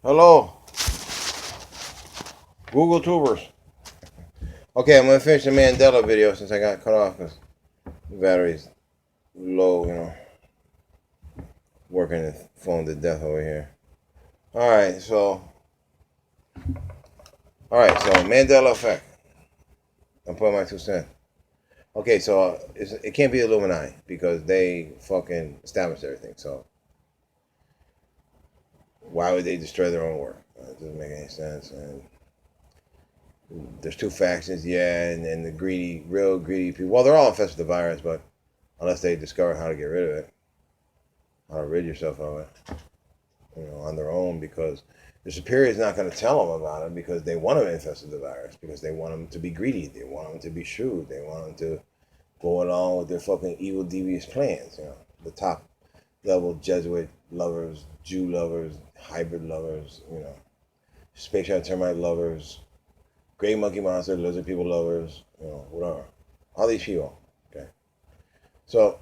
Hello, Google Tubers. Okay, I'm gonna finish the Mandela video since I got cut off because the battery's low. Working the phone to death over here. All right, so Mandela Effect. I'm putting my 2 cents. Okay, so it can't be Illuminati because they fucking established everything. So why would they destroy their own work? It doesn't make any sense. And there's two factions, yeah, and the greedy, real greedy people. Well, they're all infested with the virus, but unless they discover how to get rid of it, how to rid yourself of it, on their own, because the superior is not going to tell them about it because they want them infested with the virus, because they want them to be greedy, they want them to be shrewd, they want them to go along with their fucking evil, devious plans. The top level Jesuit lovers, Jew lovers, hybrid lovers, space termite lovers, gray monkey monster, lizard people lovers, whatever. All these people. Okay. So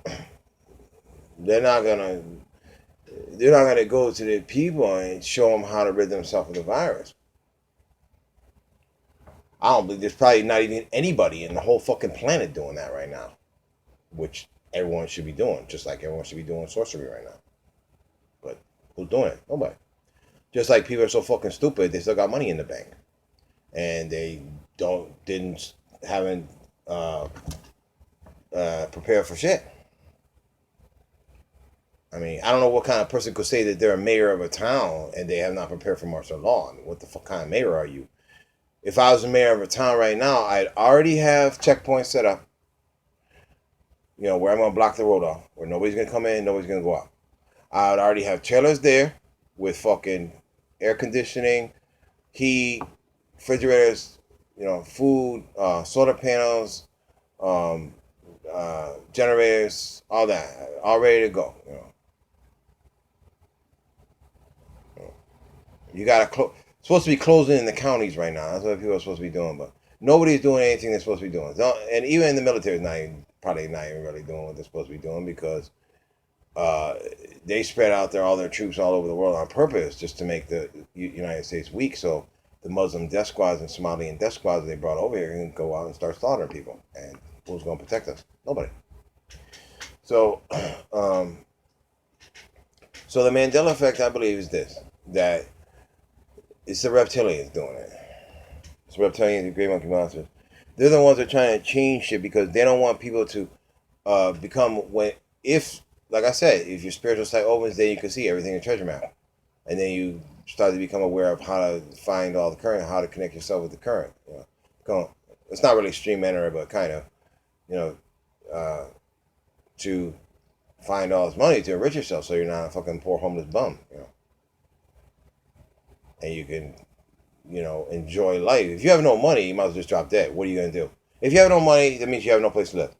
they're not gonna go to the people and show them how to rid themselves of the virus. I don't believe there's probably not even anybody in the whole fucking planet doing that right now, which everyone should be doing, just like everyone should be doing sorcery right now. But who's doing it? Nobody. Just like people are so fucking stupid, they still got money in the bank, and they haven't prepared for shit. I mean, I don't know what kind of person could say that they're a mayor of a town and they have not prepared for martial law. I mean, what the fuck kind of mayor are you? If I was a mayor of a town right now, I'd already have checkpoints set up, where I'm going to block the road off, where nobody's going to come in, nobody's going to go out. I'd already have trailers there with fucking air conditioning, heat, refrigerators, food, solar panels, um, generators, all that, all ready to go. You gotta close. Supposed to be closing in the counties right now. That's what people are supposed to be doing, but nobody's doing anything they're supposed to be doing. And even in the military, probably not even really doing what they're supposed to be doing, because uh, they spread out all their troops all over the world on purpose, just to make the United States weak. So the Muslim death squads and Somalian death squads they brought over here can go out and start slaughtering people. And who's going to protect us? Nobody. So, so the Mandela effect, I believe, is this: that it's the reptilians doing it. It's reptilians and great monkey monsters. They're the ones that are trying to change shit because they don't want people to become like I said, if your spiritual sight opens, then you can see everything in treasure map, and then you start to become aware of how to find all the current, how to connect yourself with the current. It's not really stream enter, but kind of, you know, uh, to find all this money to enrich yourself, so you're not a fucking poor homeless bum. And you can, enjoy life. If you have no money, you might as well just drop dead. What are you gonna do? If you have no money, that means you have no place to live.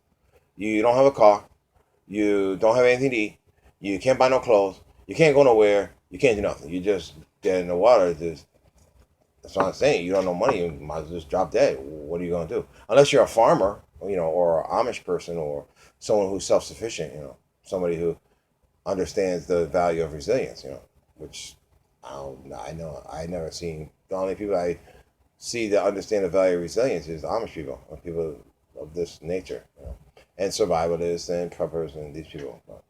You don't have a car. You don't have anything to eat. You can't buy no clothes. You can't go nowhere. You can't do nothing. You just dead in the water. That's what I'm saying. You don't have no money. You might as well just drop dead. What are you gonna do? Unless you're a farmer, or an Amish person, or someone who's self-sufficient. Somebody who understands the value of resilience. Which I know I never seen. The only people I see that understand the value of resilience is Amish people, or people of this nature, and survivalists and preppers and these people. But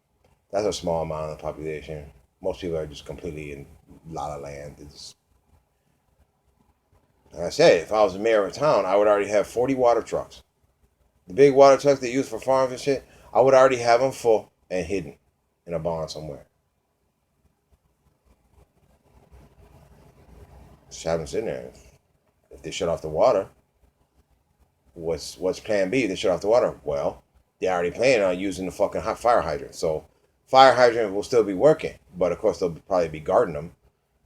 that's a small amount of the population. Most people are just completely in la la land. Like I said, if I was the mayor of a town, I would already have 40 water trucks. The big water trucks they use for farms and shit, I would already have them full and hidden in a barn somewhere. Just have them sitting there. If they shut off the water, what's plan B? They shut off the water. Well, they already planning on using the fucking hot fire hydrant. So fire hydrant will still be working, but of course they'll probably be guarding them.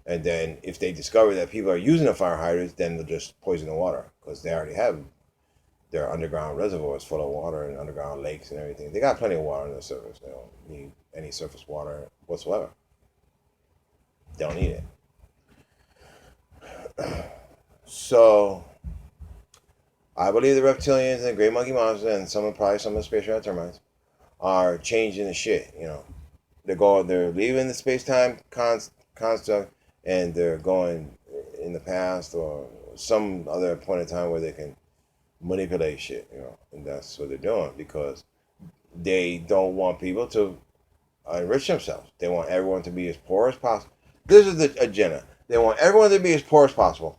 And then if they discover that people are using the fire hydrants, then they'll just poison the water, because they already have their underground reservoirs full of water and underground lakes and everything. They got plenty of water on the surface. They don't need any surface water whatsoever. They don't need it. So I believe the reptilians and the great monkey monsters and probably some of the space termites are changing the shit. They're leaving the space time construct and they're going in the past or some other point in time where they can manipulate shit, and that's what they're doing because they don't want people to enrich themselves. They want everyone to be as poor as possible. This is the agenda. They want everyone to be as poor as possible.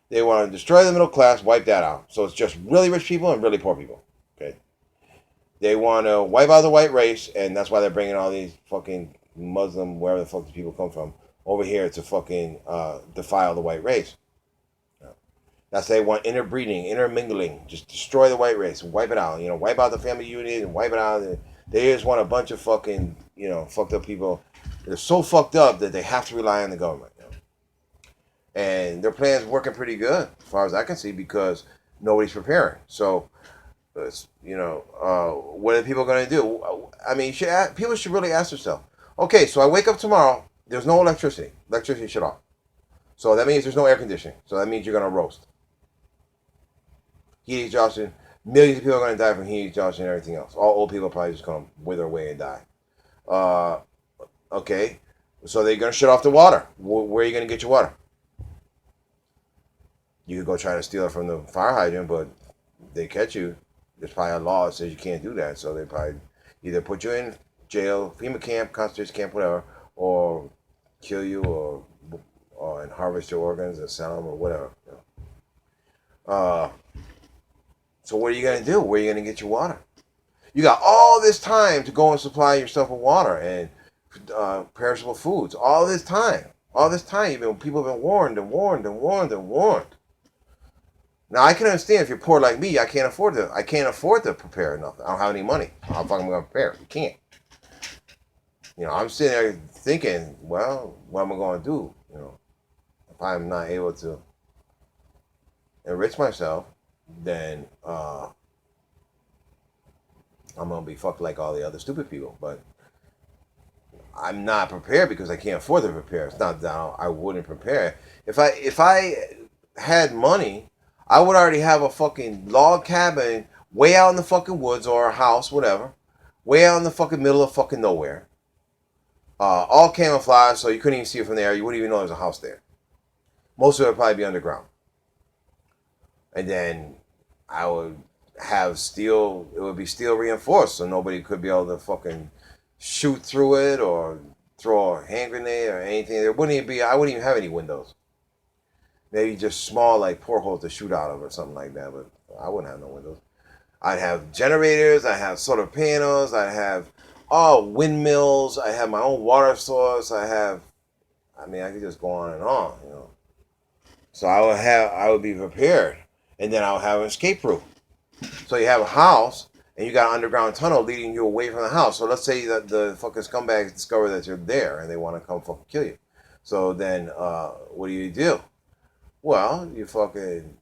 They want to destroy the middle class, wipe that out. So it's just really rich people and really poor people. Okay. They want to wipe out the white race, and that's why they're bringing all these fucking Muslim, wherever the fuck these people come from, over here to fucking defile the white race. That's they want interbreeding, intermingling, just destroy the white race, wipe it out. Wipe out the family unit and wipe it out. They just want a bunch of fucking, fucked up people. They're so fucked up that they have to rely on the government. And their plan's working pretty good, as far as I can see, because nobody's preparing. So, what are people going to do? I mean, people should really ask themselves, okay, so I wake up tomorrow, there's no electricity. Electricity shut off. So that means there's no air conditioning. So that means you're going to roast. Heat exhaustion. Millions of people are going to die from heat exhaustion and everything else. All old people are probably just going to wither away and die. Okay, so they're going to shut off the water. Where are you going to get your water? You could go try to steal it from the fire hydrant, but they catch you. There's probably a law that says you can't do that. So they probably either put you in jail, FEMA camp, concentration camp, whatever, or kill you or and harvest your organs and sell them or whatever. So what are you going to do? Where are you going to get your water? You got all this time to go and supply yourself with water and perishable foods. All this time. People have been warned and warned and warned and warned. Now I can understand if you're poor like me, I can't afford to prepare nothing. I don't have any money. How fucking am I gonna prepare? You can't. I'm sitting there thinking, well, what am I gonna do? If I'm not able to enrich myself, then I'm gonna be fucked like all the other stupid people. But I'm not prepared because I can't afford to prepare. It's not that I wouldn't prepare. If I had money, I would already have a fucking log cabin way out in the fucking woods or a house, whatever, way out in the fucking middle of fucking nowhere. All camouflage, so you couldn't even see it from there. You wouldn't even know there's a house there. Most of it would probably be underground. And then I would have steel. It would be steel reinforced, so nobody could be able to fucking shoot through it or throw a hand grenade or anything. I wouldn't even have any windows. Maybe just small, like, portholes to shoot out of or something like that, but I wouldn't have no windows. I'd have generators, I'd have solar panels, I'd have windmills, I have my own water source, I could just go on and on, So I would be prepared, and then I would have an escape route. So you have a house, and you got an underground tunnel leading you away from the house. So let's say that the fucking scumbags discover that you're there, and they want to come fucking kill you. So then, what do? Well, you fucking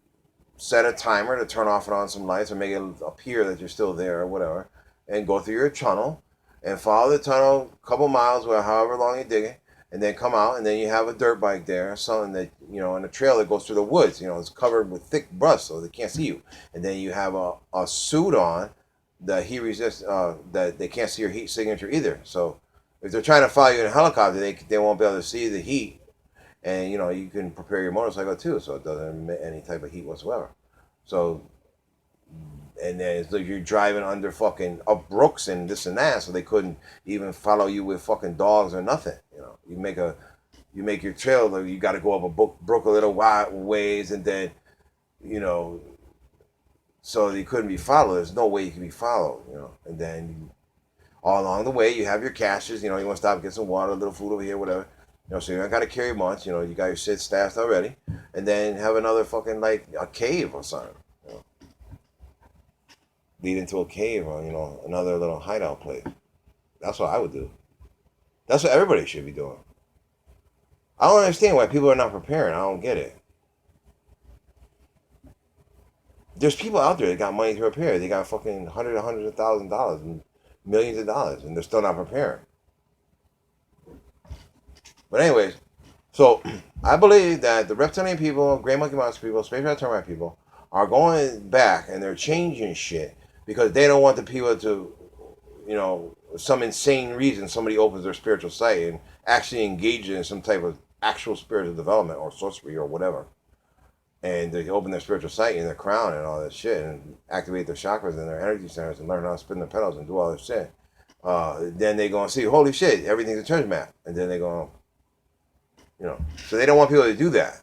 set a timer to turn off and on some lights or make it appear that you're still there or whatever, and go through your tunnel and follow the tunnel a couple miles or however long you dig it, and then come out, and then you have a dirt bike there, something that, and a trail that goes through the woods, it's covered with thick brush so they can't see you. And then you have a suit on that heat resist, that they can't see your heat signature either. So if they're trying to follow you in a helicopter, they won't be able to see the heat. And, you can prepare your motorcycle too, so it doesn't emit any type of heat whatsoever. So, and then it's like you're driving under fucking up brooks and this and that, so they couldn't even follow you with fucking dogs or nothing. You make your trail, you got to go up a brook a little ways, and then, so you couldn't be followed. There's no way you can be followed, And then all along the way, you have your caches, you want to stop and get some water, a little food over here, whatever. So you don't got to carry much. You got your shit stashed already. And then have another fucking, like, a cave or something. Lead into a cave or, another little hideout place. That's what I would do. That's what everybody should be doing. I don't understand why people are not preparing. I don't get it. There's people out there that got money to prepare. They got fucking hundreds of $1,000 and millions of dollars, and they're still not preparing. But anyways, so I believe that the reptilian people, Gray Monkey Monster people, Space Rat Termite people are going back and they're changing shit because they don't want the people to, some insane reason somebody opens their spiritual site and actually engage in some type of actual spiritual development or sorcery or whatever, and they open their spiritual sight in their crown and all that shit, and activate their chakras and their energy centers and learn how to spin the pedals and do all this shit. Then they go and see, holy shit, everything's a church map, and then they go, so they don't want people to do that.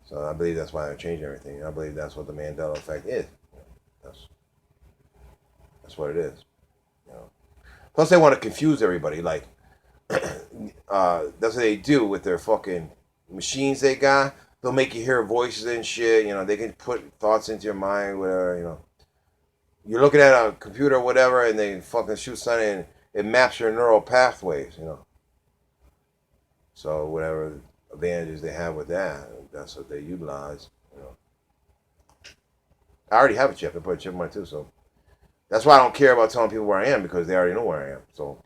So I believe that's why they're changing everything. I believe that's what the Mandela Effect is. That's what it is. Plus, they want to confuse everybody. Like, that's what they do with their fucking machines they got. They'll make you hear voices and shit. They can put thoughts into your mind, whatever. You're looking at a computer or whatever, and they fucking shoot something, and it maps your neural pathways. So whatever advantages they have with that, that's what they utilize. I already have a chip. I put a chip in mine too, so that's why I don't care about telling people where I am, because they already know where I am. So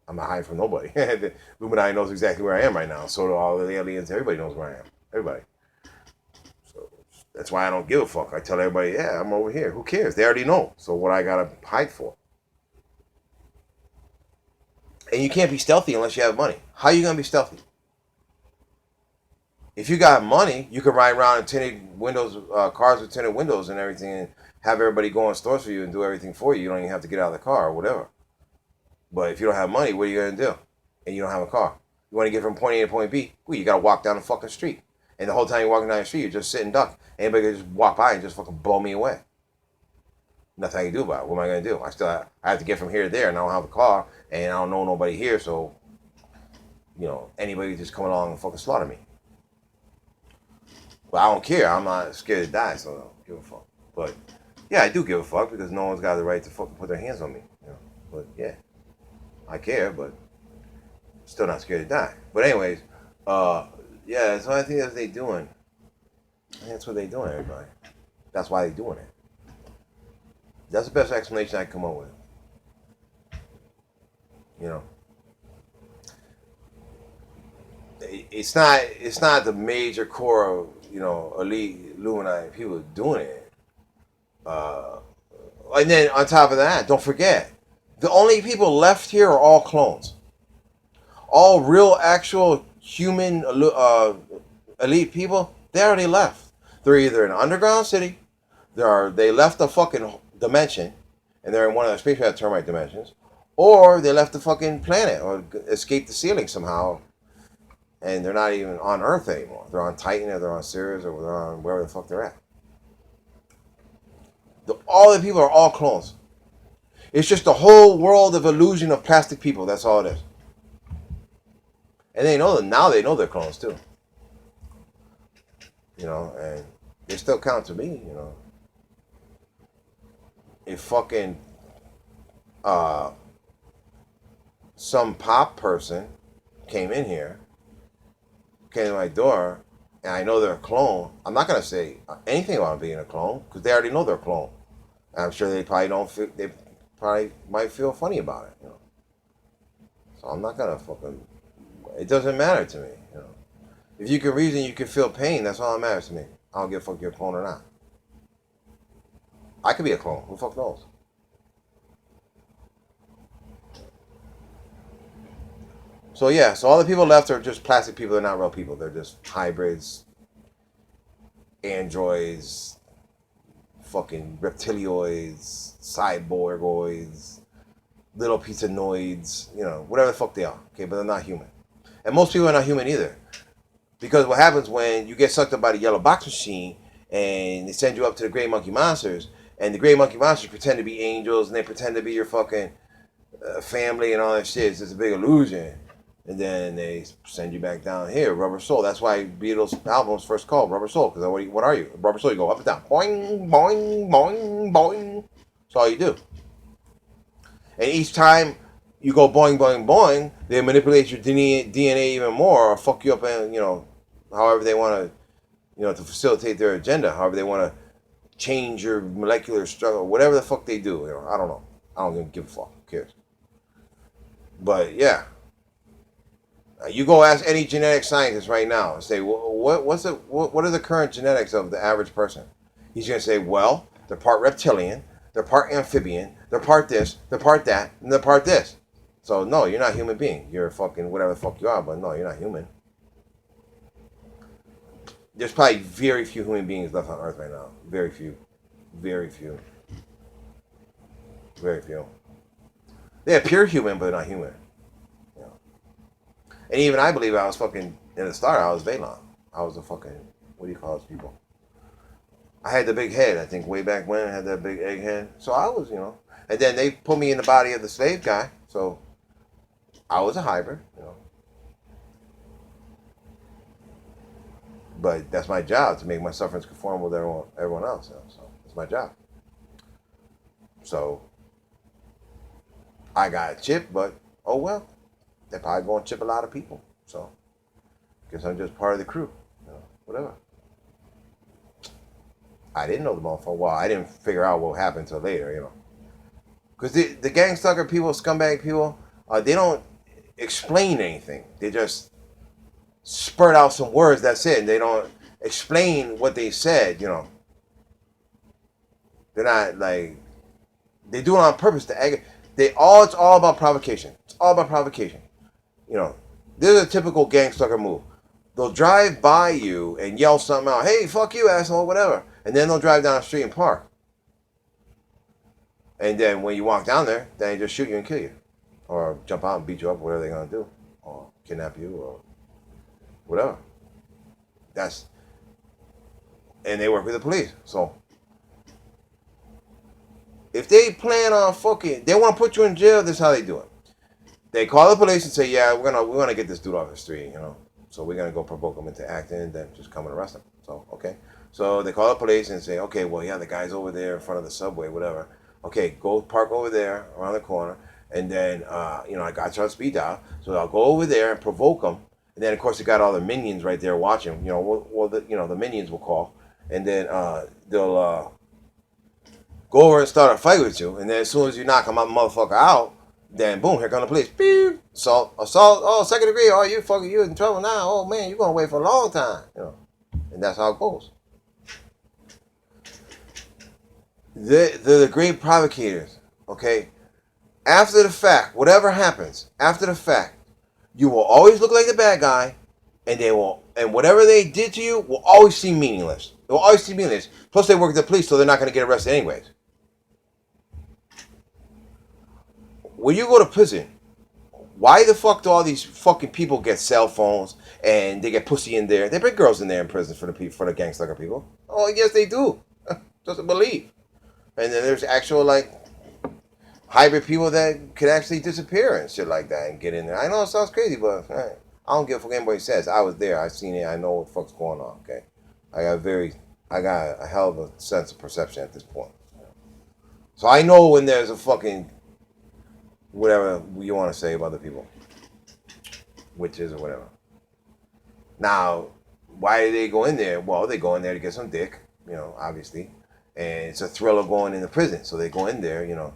I'm not hiding from nobody. The Illuminati knows exactly where I am right now. So do all the aliens. Everybody knows where I am. Everybody. So that's why I don't give a fuck. I tell everybody, yeah, I'm over here. Who cares? They already know. So what I gotta hide for? And you can't be stealthy unless you have money. How are you gonna be stealthy? If you got money, you can ride around in tinted windows, cars with tinted windows and everything, and have everybody go in stores for you and do everything for you. You don't even have to get out of the car or whatever. But if you don't have money, what are you going to do? And you don't have a car. You want to get from point A to point B, well, you got to walk down the fucking street. And the whole time you're walking down the street, you just sit and duck. Anybody can just walk by and just fucking blow me away. Nothing I can do about it. What am I going to do? I have to get from here to there, and I don't have a car, and I don't know nobody here, so, anybody just come along and fucking slaughter me. But I don't care. I'm not scared to die, so I don't give a fuck. But, yeah, I do give a fuck, because no one's got the right to fucking put their hands on me. But, yeah. I care, but still not scared to die. But anyways, yeah, so I think that's what they're doing. I think that's what they're doing, everybody. That's why they're doing it. That's the best explanation I can come up with. It's not the major core of, elite Illuminati people doing it. And then on top of that, don't forget, the only people left here are all clones. All real, actual human elite people, they already left. They're either in an underground city, they left the fucking dimension, and they're in one of the spacecraft termite dimensions, or they left the fucking planet or escaped the ceiling somehow, and they're not even on Earth anymore. They're on Titan, or they're on Sirius, or they're on wherever the fuck they're at. All the people are all clones. It's just a whole world of illusion of plastic people. That's all it is. And they know that now. They know they're clones too. And they still count to me. If fucking some pop person came in here, came to my door, and I know they're a clone, I'm not gonna say anything about being a clone, because they already know they're a clone. And I'm sure they probably don't feel. They probably might feel funny about it. So I'm not gonna fucking. It doesn't matter to me. If you can reason, you can feel pain. That's all that matters to me. I don't give a fuck if you're a clone or not. I could be a clone. Who the fuck knows? So yeah, so all the people left are just plastic people. They're not real people. They're just hybrids, androids, fucking reptilioids, cyborgoids, little pizza-noids, whatever the fuck they are. Okay, but they're not human. And most people are not human either. Because what happens when you get sucked up by the yellow box machine and they send you up to the gray monkey monsters, and the gray monkey monsters pretend to be angels, and they pretend to be your fucking family and all that shit. It's just a big illusion. And then they send you back down here, Rubber Soul. That's why Beatles albums first called Rubber Soul. Because what are you? Rubber Soul, you go up and down. Boing, boing, boing, boing. That's all you do. And each time you go boing, boing, boing, they manipulate your DNA even more, or fuck you up, and however they want to, to facilitate their agenda. However they want to change your molecular structure, whatever the fuck they do. I don't know. I don't even give a fuck. Who cares? But yeah. You go ask any genetic scientist right now and say, what are the current genetics of the average person? He's going to say, well, they're part reptilian, they're part amphibian, they're part this, they're part that, and they're part this. So no, you're not a human being. You're fucking whatever the fuck you are, but no, you're not human. There's probably very few human beings left on Earth right now. Very few. Very few. Very few. They appear human, but they're not human. You know? And even I believe I was fucking, in the start, I was Valon. I was a fucking, what do you call those people? I had the big head, I think, way back when. I had that big egg head. So I was, And then they put me in the body of the slave guy. So I was a hybrid. But that's my job, to make my sufferings conform with everyone else. So it's my job. So I got a chip, but oh well. They're probably going to chip a lot of people. So guess I'm just part of the crew. Whatever. I didn't know the motherfucker. Well, I didn't figure out what happened until later. Because the gang sucker people, scumbag people, they don't explain anything. They just spurt out some words, that's it. And they don't explain what they said. They're not like, they do it on purpose to egg. It's all about provocation. It's all about provocation. This is a typical gang sucker move. They'll drive by you and yell something out. Hey, fuck you, asshole, whatever. And then they'll drive down the street and park. And then when you walk down there, they just shoot you and kill you. Or jump out and beat you up, whatever they're going to do. Or kidnap you or whatever. And they work with the police. So if they plan on they want to put you in jail, this is how they do it. They call the police and say, yeah, we're gonna get this dude off the street, So we're gonna go provoke him into acting, and then just come and arrest him. So okay. So they call the police and say, okay, well, yeah, the guy's over there in front of the subway, whatever. Okay, go park over there around the corner, and then I got you on speed dial, so I'll go over there and provoke him, and then of course they got all the minions right there watching. The minions will call, and then they'll go over and start a fight with you, and then as soon as you knock a motherfucker out, then boom, here come the police. Beep. Assault, oh, second degree, oh, you in trouble now, oh man, you're gonna wait for a long time, and that's how it goes. They're the great provocators, okay? After the fact, whatever happens, after the fact, you will always look like the bad guy, and whatever they did to you will always seem meaningless. It will always seem meaningless. Plus they work with the police, so they're not gonna get arrested anyways. When you go to prison, why the fuck do all these fucking people get cell phones and they get pussy in there? They bring girls in there in prison for the gangster people. Oh, yes, they do. Doesn't believe. And then there's actual, hybrid people that can actually disappear and shit like that and get in there. I know it sounds crazy, but I don't give a fuck what anybody says. I was there. I seen it. I know what the fuck's going on, okay? I got a hell of a sense of perception at this point. So I know when there's a fucking whatever you want to say about other people, witches or whatever. Now, why do they go in there? Well, they go in there to get some dick, obviously, and it's a thrill of going into prison. So they go in there, and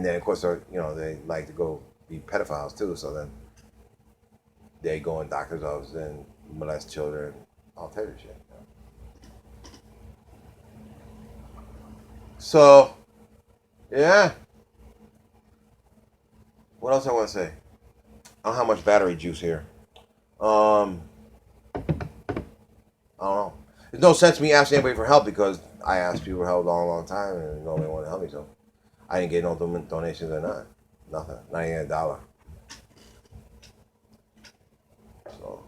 then of course they like to go be pedophiles too. So then they go in doctors' offices and molest children, all type of shit. So, yeah. What else I want to say? I don't have much battery juice here. I don't know. There's no sense me asking anybody for help because I asked people for help a long, long time and nobody wanted to help me. So I didn't get no donations or nothing. Nothing. Not even $1. So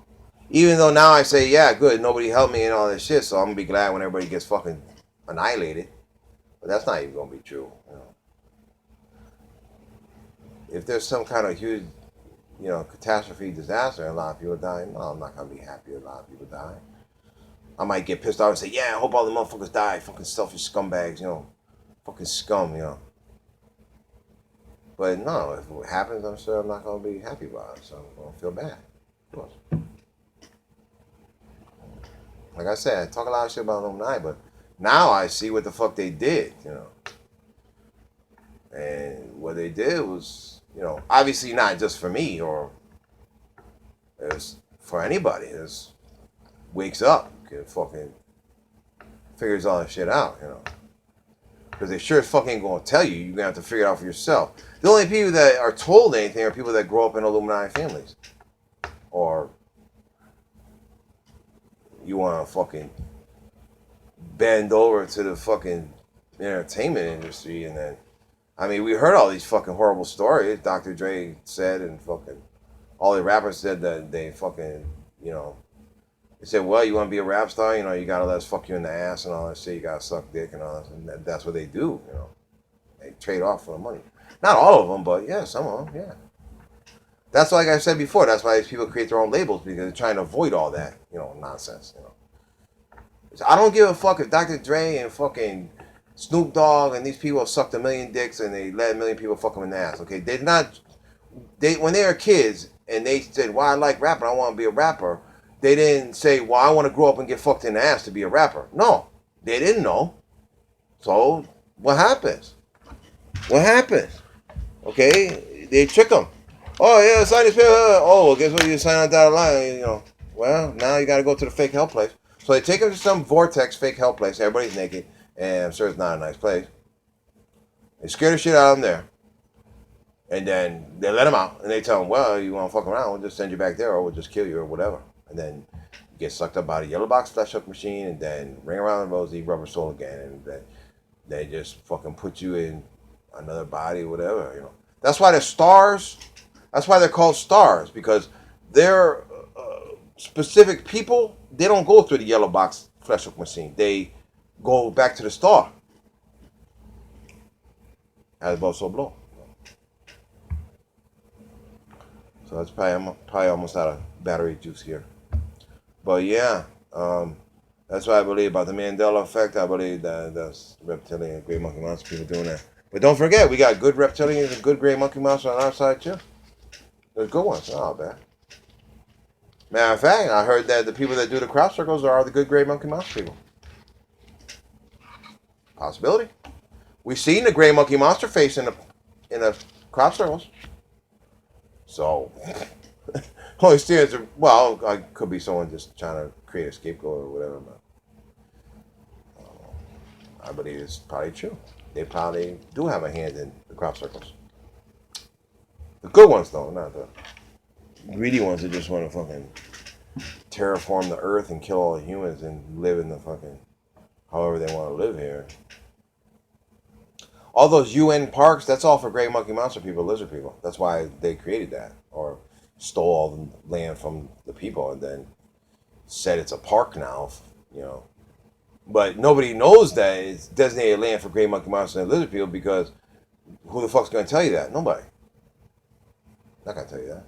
even though now I say, yeah, good, nobody helped me and all this shit, so I'm gonna be glad when everybody gets fucking annihilated. But that's not even gonna be true. If there's some kind of huge, catastrophe, disaster, and a lot of people die, no, I'm not gonna be happy a lot of people die. I might get pissed off and say, yeah, I hope all the motherfuckers die, fucking selfish scumbags, fucking scum, But no, if it happens, I'm sure I'm not gonna be happy about it, so I'm gonna feel bad. Of course. Like I said, I talk a lot of shit about Illuminati, but now I see what the fuck they did, And what they did was, obviously not just for me or it was for anybody. It just wakes up, fucking figures all that shit out, Because they sure as fuck ain't gonna tell you. You're gonna have to figure it out for yourself. The only people that are told anything are people that grow up in Illuminati families. Or you wanna fucking bend over to the fucking entertainment industry and then I mean we heard all these fucking horrible stories. Dr. Dre said and fucking all the rappers said that they fucking, you know, they said, well, you want to be a rap star, you know, you gotta let us fuck you in the ass and all that shit. You gotta suck dick and all that. And that's what they do, you know. They trade off for the money. Not all of them, but yeah, some of them, yeah. That's like I said before. That's why these people create their own labels because they're trying to avoid all that, you know, nonsense. You know, so I don't give a fuck if Dr. Dre and fucking Snoop Dogg and these people have sucked a million dicks and they let a million people fuck them in the ass. Okay, they're not. They when they were kids and they said, "Well, I like rapping. I want to be a rapper." They didn't say, well, I want to grow up and get fucked in the ass to be a rapper. No, they didn't know. So what happens? What happens? Okay, they trick them. Oh, yeah, sign this paper. Oh, well, guess what? You sign on dotted line. You know, well, now you got to go to the fake hell place. So they take them to some vortex fake hell place. Everybody's naked. And I'm sure it's not a nice place. They scare the shit out of them there. And then they let them out. And they tell them, well, you want to fuck around, we'll just send you back there or we'll just kill you or whatever. And then you get sucked up by the yellow box flesh hook machine and then ring around the rosy rubber soul again. And then they just fucking put you in another body or whatever, you know. That's why they're stars. That's why they're called stars. Because they're specific people. They don't go through the yellow box flesh hook machine. They go back to the star. As above, so below. So that's probably almost out of battery juice here. But yeah, that's what I believe about the Mandela Effect. I believe that that's reptilian, gray monkey monster people doing that. But don't forget, we got good reptilians and good gray monkey monster on our side too. There's good ones. Oh, bad. Matter of fact, I heard that the people that do the crop circles are the good gray monkey monster people. Possibility. We've seen the gray monkey monster face in the crop circles. So, only stands. Well, I could be someone just trying to create a scapegoat or whatever, but I believe it's probably true. They probably do have a hand in the crop circles. The good ones, though, not the greedy ones that just want to fucking terraform the earth and kill all the humans and live in the fucking however they want to live here. All those UN parks, that's all for gray monkey monster people, lizard people. That's why they created that. Or stole all the land from the people and then said it's a park now, you know. But nobody knows that it's designated land for gray monkey monster and lizard people because who the fuck's going to tell you that? Nobody. Not going to tell you that.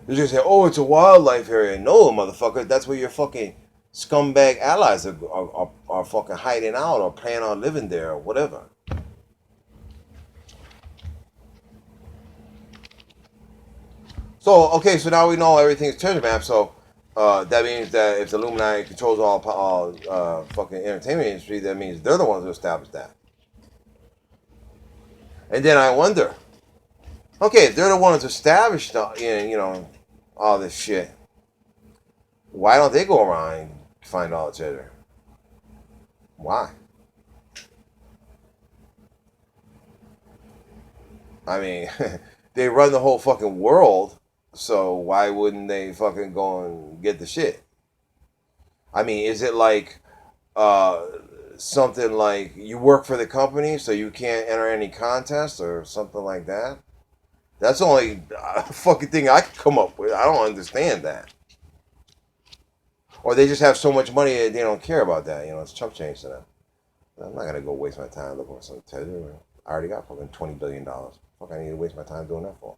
They're just say, oh, it's a wildlife area. No, motherfucker, that's where your fucking scumbag allies are fucking hiding out or planning on living there or whatever. So, okay, so now we know everything's treasure map, so that means that if the Illuminati controls all fucking entertainment industry, that means they're the ones who established that. And then I wonder, okay, if they're the ones who established, you know, all this shit, why don't they go around and find all the treasure? Why? I mean, they run the whole fucking world, so why wouldn't they fucking go and get the shit? I mean, is it like something like you work for the company so you can't enter any contests or something like that? That's the only fucking thing I could come up with. I don't understand that. Or they just have so much money that they don't care about that. You know, it's chump change to them. I'm not going to go waste my time looking for some treasure. I already got fucking $20 billion. Fuck, I need to waste my time doing that for.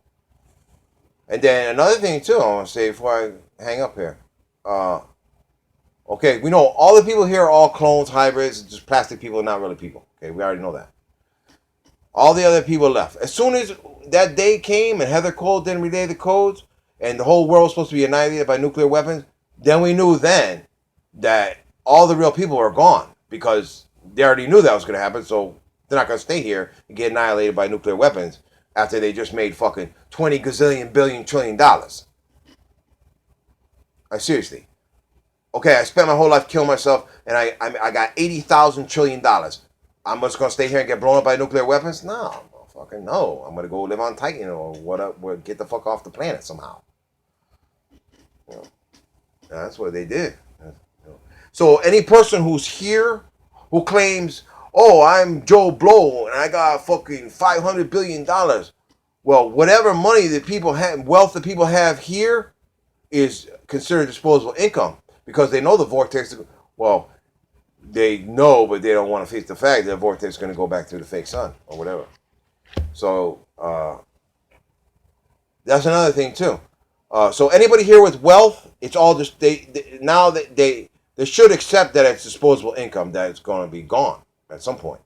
And then another thing, too, I want to say before I hang up here. Okay, we know all the people here are all clones, hybrids, just plastic people, not really people. Okay, we already know that. All the other people left. As soon as that day came and Heather Cole didn't relay the codes and the whole world was supposed to be annihilated by nuclear weapons, then we knew then that all the real people were gone because they already knew that was going to happen, so they're not going to stay here and get annihilated by nuclear weapons after they just made fucking 20 gazillion billion trillion dollars. Seriously. Okay, I spent my whole life killing myself and I got 80,000 trillion dollars. I'm just gonna stay here and get blown up by nuclear weapons? No, fucking no. I'm gonna go live on Titan or get the fuck off the planet somehow. You know, that's what they did. So any person who's here who claims, "Oh, I'm Joe Blow and I got fucking $500 billion," well, whatever money that people have, wealth that people have here, is considered disposable income because they know the vortex. Well, they know, but they don't want to face the fact that the vortex is going to go back through the fake sun or whatever. So that's another thing too. So anybody here with wealth, it's all just now that they should accept that it's disposable income, that it's going to be gone at some point.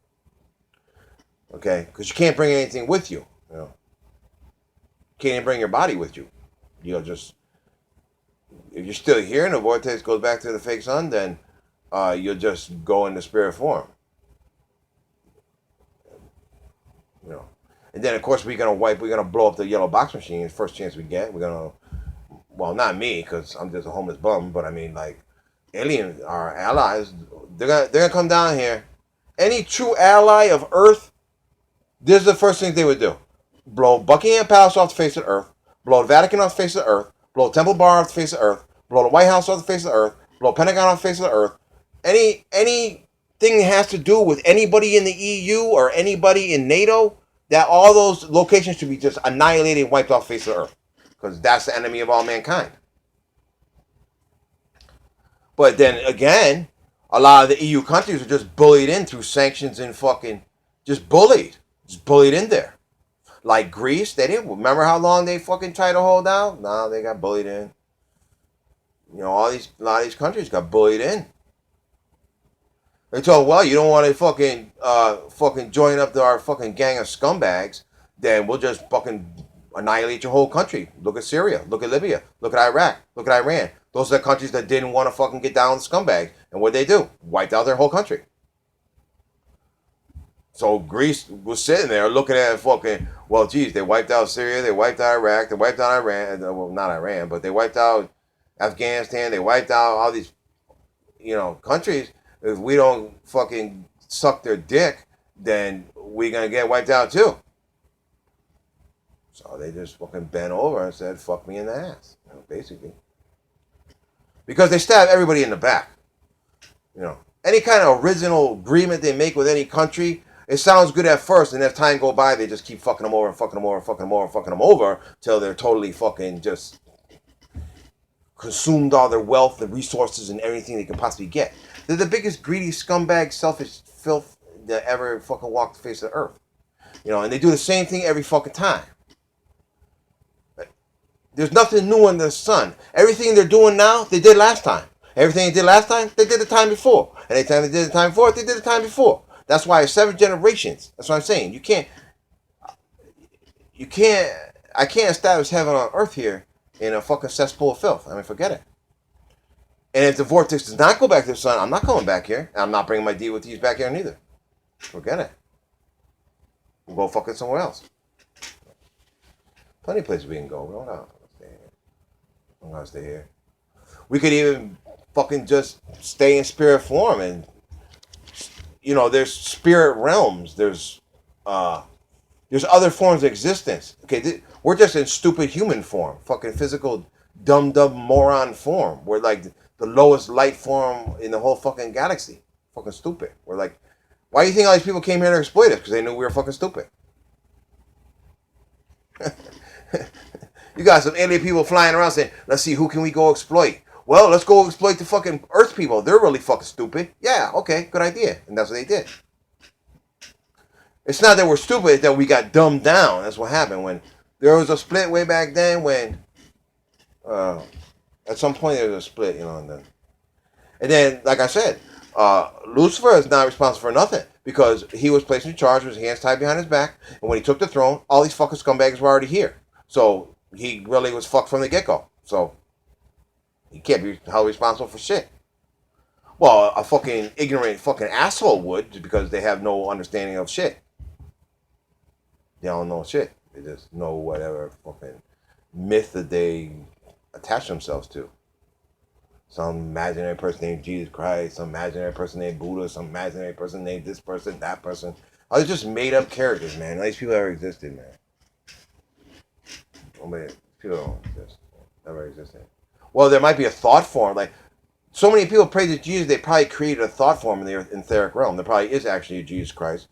Okay, because you can't bring anything with you. You know, you can't even bring your body with you. You'll just, if you're still here and the vortex goes back to the fake sun, then you'll just go into spirit form. You know, and then of course we're gonna blow up the yellow box machine first chance we get. We're gonna, well, not me because I'm just a homeless bum, but I mean like aliens, our allies, they're gonna come down here. Any true ally of Earth, this is the first thing they would do: blow Buckingham Palace off the face of the Earth, blow the Vatican off the face of the Earth, blow Temple Bar off the face of the Earth, blow the White House off the face of the Earth, blow Pentagon off the face of the Earth. Anything that has to do with anybody in the EU or anybody in NATO, that all those locations should be just annihilated and wiped off the face of the Earth, because that's the enemy of all mankind. But then again, a lot of the EU countries are just bullied in through sanctions and fucking just bullied in there. Like Greece, they didn't remember how long they fucking tried to hold out. No, they got bullied in. You know, a lot of these countries got bullied in. They told, well, you don't want to fucking join up to our fucking gang of scumbags, then we'll just fucking annihilate your whole country. Look at Syria, look at Libya, look at Iraq, look at Iran. Those are the countries that didn't want to fucking get down with scumbags. And what they do? Wiped out their whole country. So Greece was sitting there looking at fucking, well, geez, they wiped out Syria, they wiped out Iraq, they wiped out Iran, well, not Iran, but they wiped out Afghanistan, they wiped out all these, countries. If we don't fucking suck their dick, then we're going to get wiped out too. So they just fucking bent over and said, fuck me in the ass, basically. Because they stab everybody in the back. Any kind of original agreement they make with any country, it sounds good at first, and as time go by, they just keep fucking them over and fucking them over and fucking them over and fucking them over till they're totally fucking just consumed all their wealth, the resources, and everything they could possibly get. They're the biggest greedy scumbag, selfish filth that ever fucking walked the face of the earth. And they do the same thing every fucking time. There's nothing new under the sun. Everything they're doing now, they did last time. Everything they did last time, they did the time before. And anytime they did the time before, they did the time before. That's why it's 7 generations. That's what I'm saying. I can't establish heaven on earth here in a fucking cesspool of filth. I mean, forget it. And if the vortex does not go back to the sun, I'm not coming back here. And I'm not bringing my DOTs back here neither. Forget it. We'll go fucking somewhere else. Plenty of places we can go. We don't know. I'm gonna stay here. We could even fucking just stay in spirit form, and there's spirit realms. There's other forms of existence. Okay, we're just in stupid human form, fucking physical dumb moron form. We're like the lowest light form in the whole fucking galaxy. Fucking stupid. We're like, why do you think all these people came here to exploit us? Because they knew we were fucking stupid. You got some alien people flying around saying, let's see, who can we go exploit? Well, let's go exploit the fucking Earth people. They're really fucking stupid. Yeah, okay, good idea. And that's what they did. It's not that we're stupid, it's that we got dumbed down. That's what happened. When there was a split way back then when, at some point there was a split, and then, like I said, Lucifer is not responsible for nothing because he was placed in charge with his hands tied behind his back. And when he took the throne, all these fucking scumbags were already here. So he really was fucked from the get-go. So he can't be held responsible for shit. Well, a fucking ignorant fucking asshole would, because they have no understanding of shit. They don't know shit. They just know whatever fucking myth that they attach themselves to. some imaginary person named Jesus Christ, some imaginary person named Buddha, some imaginary person named this person, that person. Oh, it's just made up characters, man. These people never existed, man. Oh, man, people don't exist. Never existed. Well, there might be a thought form. Like, so many people pray to Jesus, they probably created a thought form in the etheric realm. There probably is actually a Jesus Christ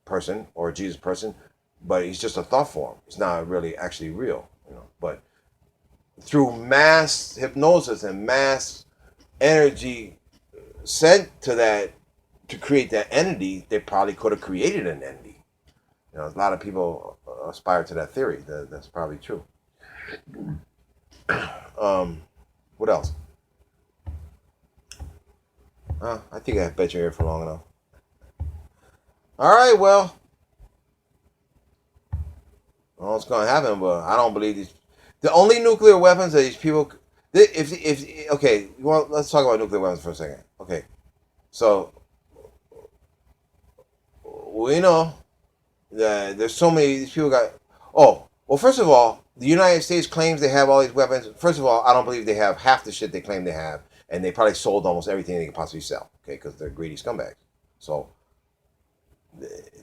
person or a Jesus person, but he's just a thought form. It's not really actually real, you know. But through mass hypnosis and mass energy sent to that to create that entity, they probably could have created an entity. You know, a lot of people aspire to that theory. That's probably true. What else? I think I bet your ear for long enough. All right, well, I don't know what's going to happen, but I don't believe these. The only nuclear weapons that these people, if okay, well, let's talk about nuclear weapons for a second. Okay, so we know that there's so many these people got. Oh, well, first of all, the United States claims they have all these weapons. First of all, I don't believe they have half the shit they claim they have, and they probably sold almost everything they could possibly sell. Okay, because they're greedy scumbags. So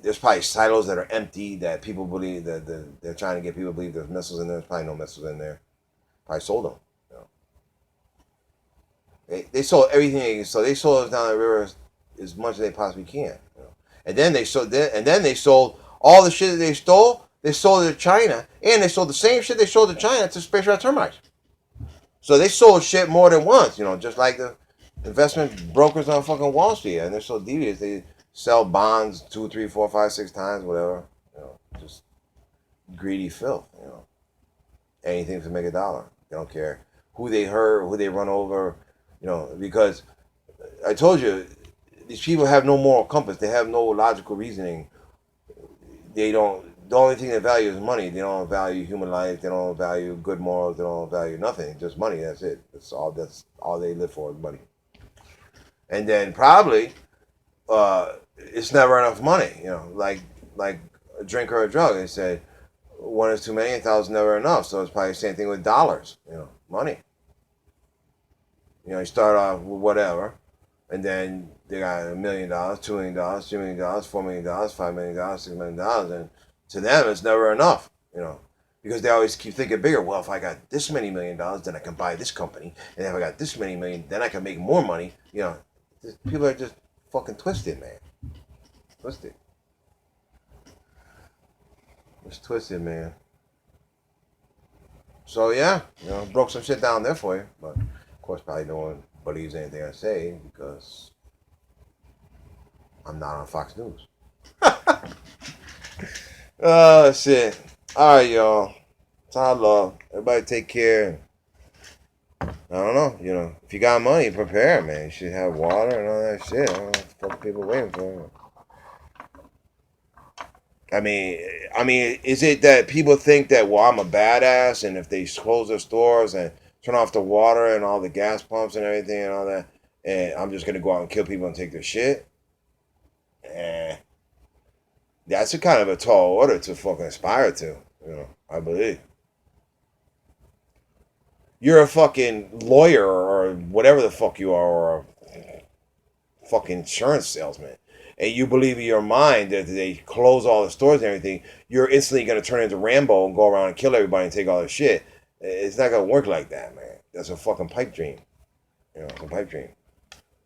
there's probably silos that are empty that people believe that they're trying to get people to believe there's missiles in there. There's probably no missiles in there. Probably sold them. You know. They sold everything. So they sold us down the river as much as they possibly can. You know. And then they sold all the shit that they stole. They sold it to China, and they sold the same shit they sold to China to spacecraft termites. So they sold shit more than once. You know, just like the investment brokers on fucking Wall Street, and they're so devious. They sell bonds 2, 3, 4, 5, 6 times, whatever. You know, just greedy filth. You know, anything to make a dollar. They don't care who they hurt, who they run over. You know, because I told you, these people have no moral compass. They have no logical reasoning. They don't. The only thing they value is money. They don't value human life. They don't value good morals. They don't value nothing. Just money. That's it. That's all they live for is money. And then probably it's never enough money. You know, like a drink or a drug. They said one is too many, 1,000 never enough. So it's probably the same thing with dollars. You know, money. You know, you start off with whatever, and then they got $1,000,000, $2,000,000, $3,000,000, $4,000,000, $5,000,000, $6,000,000, and to them it's never enough. You know, because they always keep thinking bigger. Well, if I got this many $1,000,000, then I can buy this company, and if I got this many million, then I can make more money. You know, people are just fucking twisted, man. Twisted. It's twisted, man. So yeah, you know, broke some shit down there for you, but of course, probably no one believes anything I say because I'm not on Fox News. Oh shit! All right, y'all. It's all love. Everybody take care. I don't know. You know, if you got money, prepare, man. You should have water and all that shit. I don't know what the fuck people waiting for. I mean, is it that people think that, well, I'm a badass, and if they close their stores and turn off the water and all the gas pumps and everything and all that, and I'm just gonna go out and kill people and take their shit? Eh, that's a kind of a tall order to fucking aspire to. You know, I believe. You're a fucking lawyer or whatever the fuck you are, or a fucking insurance salesman, and you believe in your mind that they close all the stores and everything, you're instantly going to turn into Rambo and go around and kill everybody and take all their shit. It's not going to work like that, man. That's a fucking pipe dream. You know, it's a pipe dream.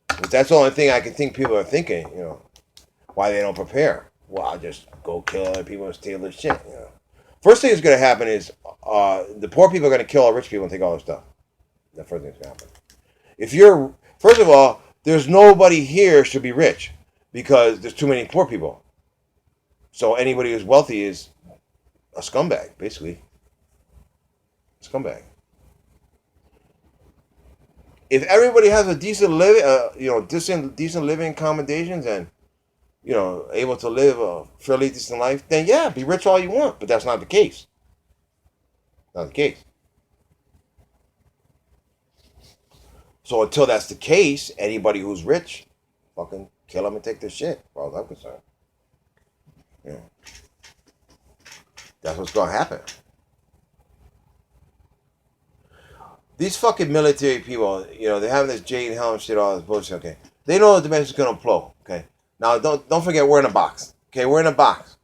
But that's the only thing I can think people are thinking, you know, why they don't prepare. Well, I'll just go kill other people and steal their shit, you know. First thing that's going to happen is the poor people are going to kill all rich people and take all their stuff. The first thing that's going to happen. If you're, first of all, there's nobody here should be rich because there's too many poor people. So anybody who's wealthy is a scumbag, basically. Scumbag. If everybody has a decent living, decent living accommodations and, you know, able to live a fairly decent life, then yeah, be rich all you want. But that's not the case. Not the case. So until that's the case, anybody who's rich, fucking kill them and take their shit, as far as I'm concerned. You know, that's what's going to happen. These fucking military people, they're having this Jade Helm shit, all this bullshit. Okay, they know the dimension's gonna implode. Okay, now don't forget we're in a box. Okay, we're in a box.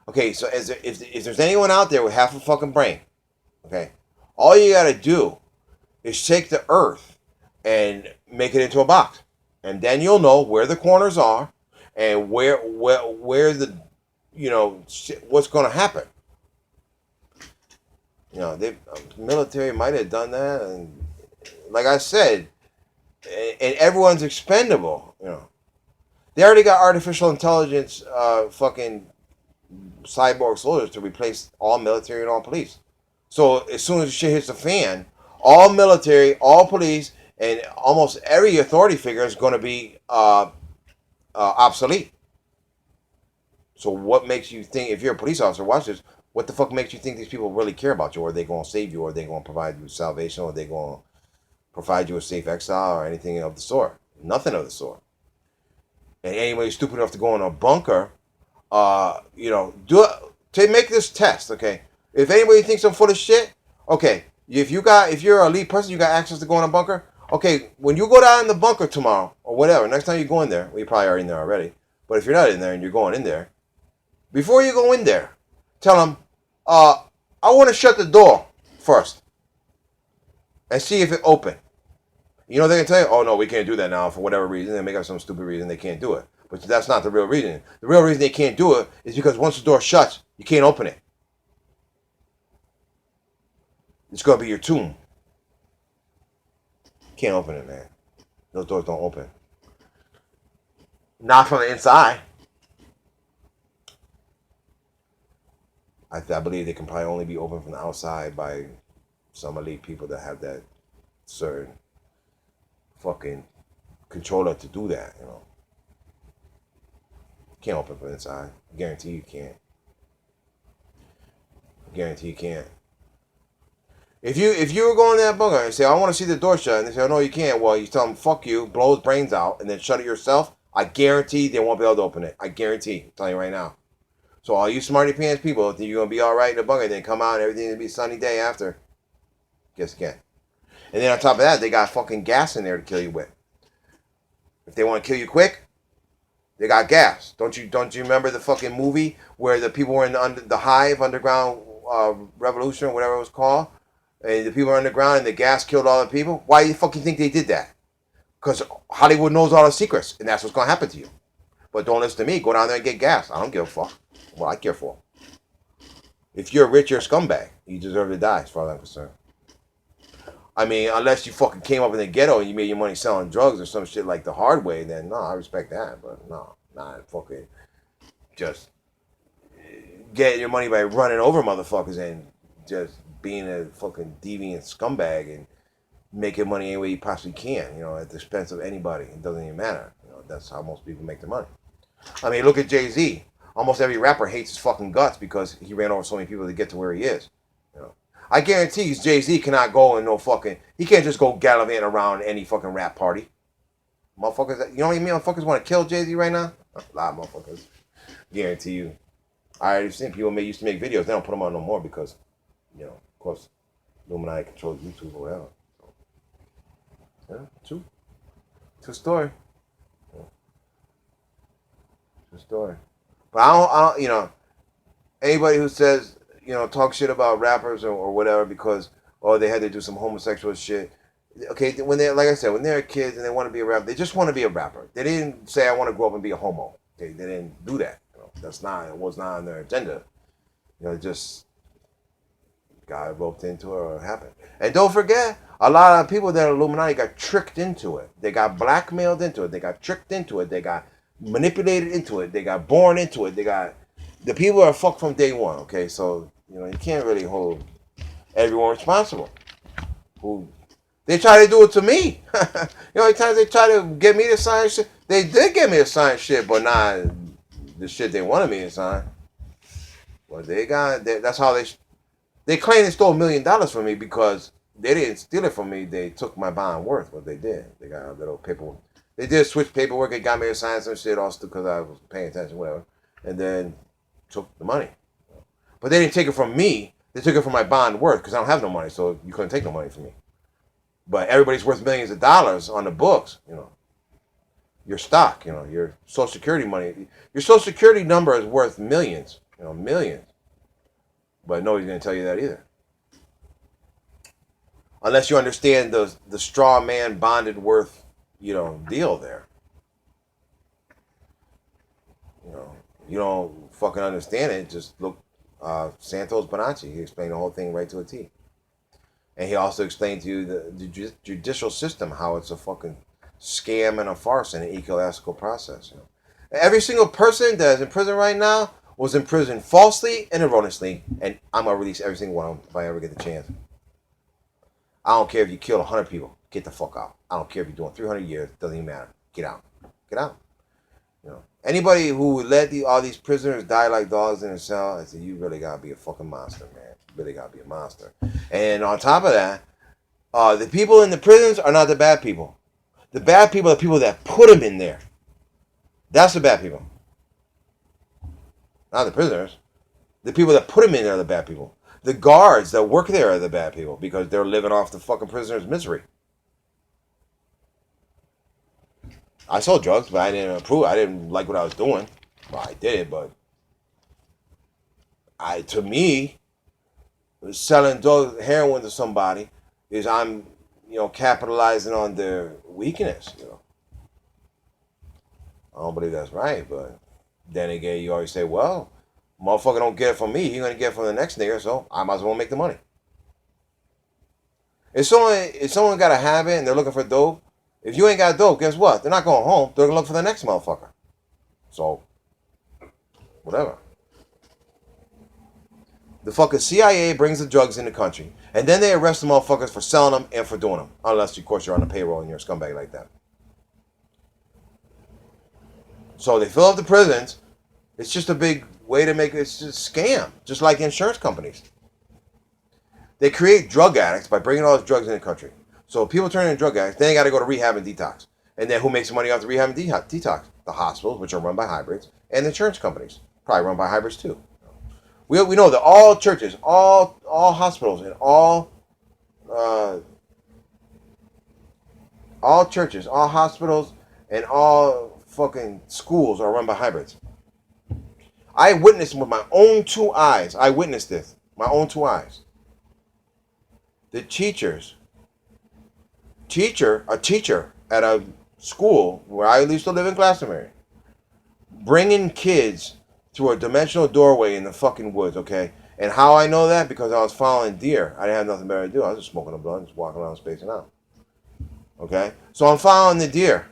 Okay, so if there's anyone out there with half a fucking brain, okay, all you gotta do is take the Earth and make it into a box, and then you'll know where the corners are and where the what's gonna happen. The military might have done that, and like I said, and everyone's expendable. They already got artificial intelligence, fucking cyborg soldiers to replace all military and all police. So as soon as shit hits the fan, all military, all police, and almost every authority figure is going to be obsolete. So what makes you think, if you're a police officer, watch this, what the fuck makes you think these people really care about you? Or are they going to save you? Or are they going to provide you salvation? Or are they going to provide you a safe exile or anything of the sort? Nothing of the sort. And anybody stupid enough to go in a bunker, do it to make this test, okay? If anybody thinks I'm full of shit, okay, if you're a lead person, you got access to go in a bunker. Okay, when you go down in the bunker tomorrow or whatever, next time you go in there, well, you probably are in there already. But if you're not in there and you're going in there, before you go in there, tell them, I want to shut the door first and see if it open. They're going to tell you, oh, no, we can't do that now for whatever reason. They make up some stupid reason they can't do it. But that's not the real reason. The real reason they can't do it is because once the door shuts, you can't open it. It's going to be your tomb. Can't open it, man. Those doors don't open. Not from the inside. I believe they can probably only be opened from the outside by some elite people that have that certain fucking controller to do that, Can't open from inside. I guarantee you can't. I guarantee you can't. If you were going to that bunker and say, I want to see the door shut, and they say, oh, no, you can't. Well, you tell them, fuck you, blow his brains out, and then shut it yourself, I guarantee they won't be able to open it. I guarantee. I'm telling you right now. So all you smarty pants people, think you're going to be all right in the bunker, then come out and everything will be a sunny day after. Guess again. And then on top of that, they got fucking gas in there to kill you with. If they want to kill you quick, they got gas. Don't you remember the fucking movie where the people were in the Hive underground revolution or whatever it was called, and the people were underground and the gas killed all the people? Why do you fucking think they did that? Because Hollywood knows all the secrets, and that's what's gonna happen to you. But don't listen to me. Go down there and get gas. I don't give a fuck. What I care for. If you're rich, you're a scumbag. You deserve to die, as far as I'm concerned. I mean, unless you fucking came up in the ghetto and you made your money selling drugs or some shit like the hard way, then no, I respect that. But no, not fucking just getting your money by running over motherfuckers and just being a fucking deviant scumbag and making money any way you possibly can, at the expense of anybody. It doesn't even matter. That's how most people make their money. I mean, look at Jay-Z. Almost every rapper hates his fucking guts because he ran over so many people to get to where he is. I guarantee you, Jay-Z cannot go in no fucking... He can't just go gallivanting around any fucking rap party. Motherfuckers... You know what I mean? Motherfuckers want to kill Jay-Z right now? A lot of motherfuckers. Guarantee you. I already seen people used to make videos. They don't put them on no more because, of course, Illuminati controls YouTube or whatever. So, yeah, true story. Yeah. True story. But I don't, anybody who says... talk shit about rappers or whatever because, they had to do some homosexual shit. Okay, when they're, like I said, when they're kids and they want to be a rapper, they just want to be a rapper. They didn't say, I want to grow up and be a homo. They didn't do that. It was not on their agenda. Just got roped into it or happened. And don't forget, a lot of people that are Illuminati got tricked into it. They got blackmailed into it. They got tricked into it. They got manipulated into it. They got born into it. The people are fucked from day one, okay? So, you can't really hold everyone responsible. They try to do it to me. Times they try to get me to sign shit. They did get me to sign shit, but not the shit they wanted me to sign. But that's how they claim they stole $1 million from me because they didn't steal it from me. They took my bond worth, what they did. They got a little paperwork. They did switch paperwork and got me to sign some shit also because I was paying attention, whatever. And then took the money. But they didn't take it from me. They took it from my bond worth because I don't have no money, so you couldn't take no money from me. But everybody's worth millions of dollars on the books, Your stock, your Social Security money. Your Social Security number is worth millions, millions. But nobody's going to tell you that either. Unless you understand the straw man bonded worth, deal there. You know, you don't fucking understand it. Just look, Santos Bonacci. He explained the whole thing right to a T. And he also explained to you the judicial system, how it's a fucking scam and a farce and an ecclesiastical process. Every single person that is in prison right now was in prison falsely and erroneously, and I'm gonna release every single one of them if I ever get the chance. I don't care if you killed 100 people. Get the fuck out. I don't care if you're doing 300 years. Doesn't even matter. Get out. Get out. Anybody who would let all these prisoners die like dogs in a cell, I said, you really gotta be a fucking monster, man. You really gotta be a monster. And on top of that, the people in the prisons are not the bad people. The bad people are the people that put them in there. That's the bad people. Not the prisoners. The people that put them in there are the bad people. The guards that work there are the bad people because they're living off the fucking prisoners' misery. I sold drugs, but I didn't approve. I didn't like what I was doing. Well, I did it, but to me, selling heroin to somebody is I'm, capitalizing on their weakness. I don't believe that's right, but then again, you always say, well, motherfucker don't get it from me. He's gonna get it from the next nigga, so I might as well make the money. If someone got a habit and they're looking for dope, if you ain't got dope, guess what? They're not going home. They're gonna look for the next motherfucker. So, whatever. The fucking CIA brings the drugs in the country, and then they arrest the motherfuckers for selling them and for doing them. Unless, of course, you're on the payroll and you're a scumbag like that. So they fill up the prisons. It's just a big way to make it's just a scam, just like insurance companies. They create drug addicts by bringing all those drugs in the country. So people turn into drug addicts, then they got to go to rehab and detox. And then who makes money off the rehab and detox? The hospitals, which are run by hybrids, and the insurance companies, probably run by hybrids too. We know that all churches, all hospitals, and all churches, all hospitals, and all fucking schools are run by hybrids. I witnessed with my own two eyes. I witnessed this. My own two eyes. The a teacher at a school where I used to live in Glastonbury, bringing kids through a dimensional doorway in the fucking woods, okay? And how I know that? Because I was following deer. I didn't have nothing better to do. I was just smoking a blunt, just walking around spacing out. Okay? So I'm following the deer.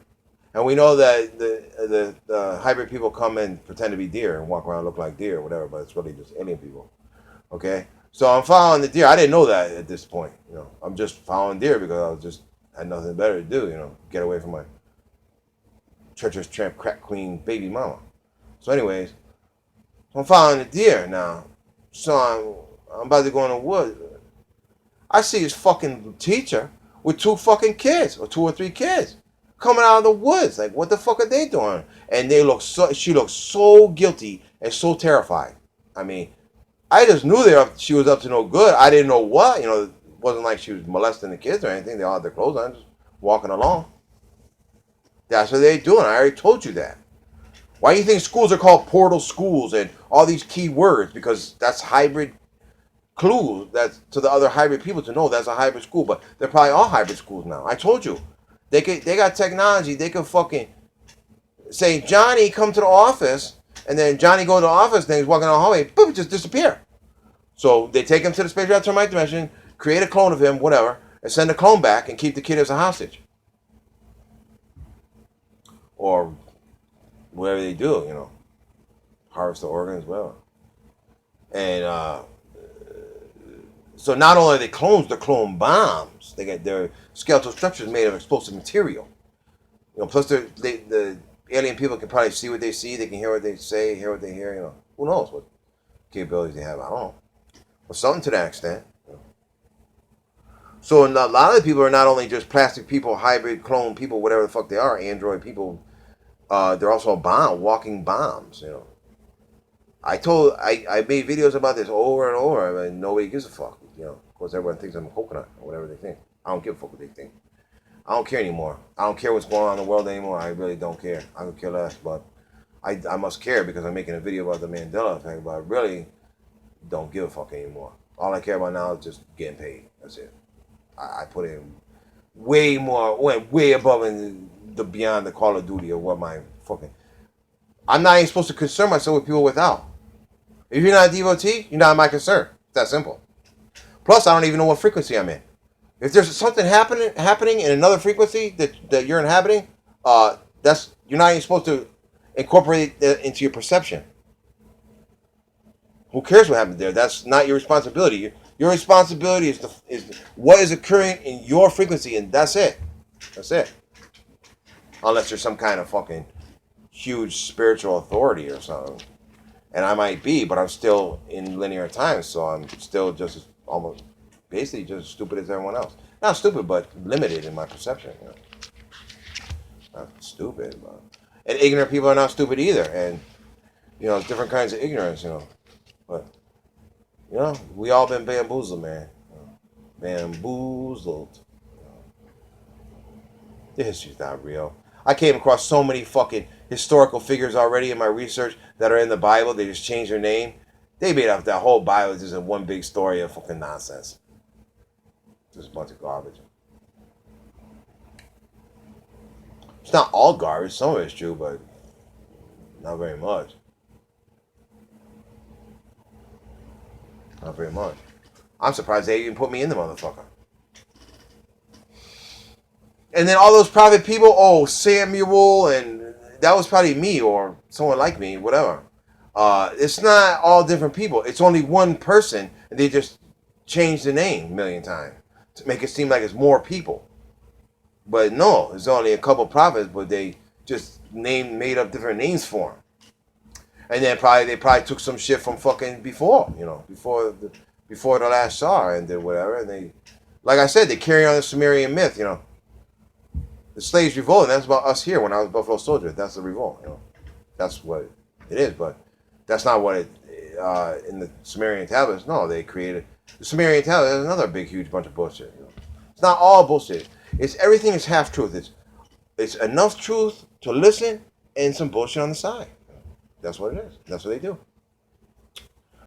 And we know that the hybrid people come and pretend to be deer and walk around and look like deer or whatever, but it's really just alien people. Okay? So I'm following the deer. I didn't know that at this point. I'm just following deer because I had nothing better to do, get away from my treacherous tramp crack queen baby mama. So anyways, I'm following the deer now. So I'm about to go in the woods. I see this fucking teacher with two fucking kids, or 2 or 3 kids, coming out of the woods. Like, what the fuck are they doing? And she looked so guilty and so terrified. I mean, I just knew she was up to no good. I didn't know what. It wasn't like she was molesting the kids or anything. They all had their clothes on, just walking along. That's what they're doing. I already told you that. Why do you think schools are called portal schools and all these key words? Because that's hybrid clues. That's to the other hybrid people to know that's a hybrid school. But they're probably all hybrid schools now. I told you. They got technology. They can fucking say, Johnny, come to the office. And then Johnny go to the office and he's walking down the hallway. Boop, just disappear. So they take him to the spatial termite dimension, create a clone of him, whatever, and send the clone back and keep the kid as a hostage. Or whatever they do, harvest the organs, whatever. And so not only are they clones, they're clone bombs. They get their skeletal structures made of explosive material. Plus the alien people can probably see what they see, they can hear what they say, hear what they hear. Who knows what capabilities they have? I don't know, but something to that extent. So a lot of the people are not only just plastic people, hybrid clone people, whatever the fuck they are, android people. They're also walking bombs. I made videos about this over and over, and nobody gives a fuck. Of course, everyone thinks I'm a coconut or whatever they think. I don't give a fuck what they think. I don't care anymore. I don't care what's going on in the world anymore. I really don't care. I could care less, but I must care because I'm making a video about the Mandela Effect, but I really don't give a fuck anymore. All I care about now is just getting paid. That's it. I put in way more, went way above and the beyond the Call of Duty or what my fucking. I'm not even supposed to concern myself with people without. If you're not a devotee, you're not my concern. It's that simple. Plus, I don't even know what frequency I'm in. If there's something happening in another frequency that you're inhabiting, that's you're not even supposed to incorporate it into your perception. Who cares what happened there? That's not your responsibility. Your responsibility is what is occurring in your frequency, and that's it. That's it. Unless there's some kind of fucking huge spiritual authority or something, and I might be, but I'm still in linear time, so I'm still just almost basically just as stupid as everyone else. Not stupid, but limited in my perception. You know? Not stupid, but and ignorant people are not stupid either, and you know, different kinds of ignorance. You know, but you know, we all been bamboozled, man. Bamboozled. The history's not real. I came across so many fucking historical figures already in my research that are in the Bible. They just changed their name. They made up that whole Bible just in one big story of fucking nonsense. Just a bunch of garbage. It's not all garbage. Some of it's true, but not very much. Not very much. I'm surprised they even put me in the motherfucker. And then all those private people, oh, Samuel, and that was probably me or someone like me, whatever. It's not all different people. It's only one person, and they just changed the name a million times to make it seem like it's more people. But no, it's only a couple prophets, but they just made up different names for them. And then they probably took some shit from fucking before, you know, before the last Tsar and did whatever. And they, like I said, they carry on the Sumerian myth, you know. The slaves revolted. That's about us here when I was Buffalo Soldier. That's the revolt, you know. That's what it is, but that's not what it in the Sumerian tablets. No, they created the Sumerian tablets. Is another big, huge bunch of bullshit. You know? It's not all bullshit. It's everything is half truth. It's enough truth to listen and some bullshit on the side. That's what it is. That's what they do.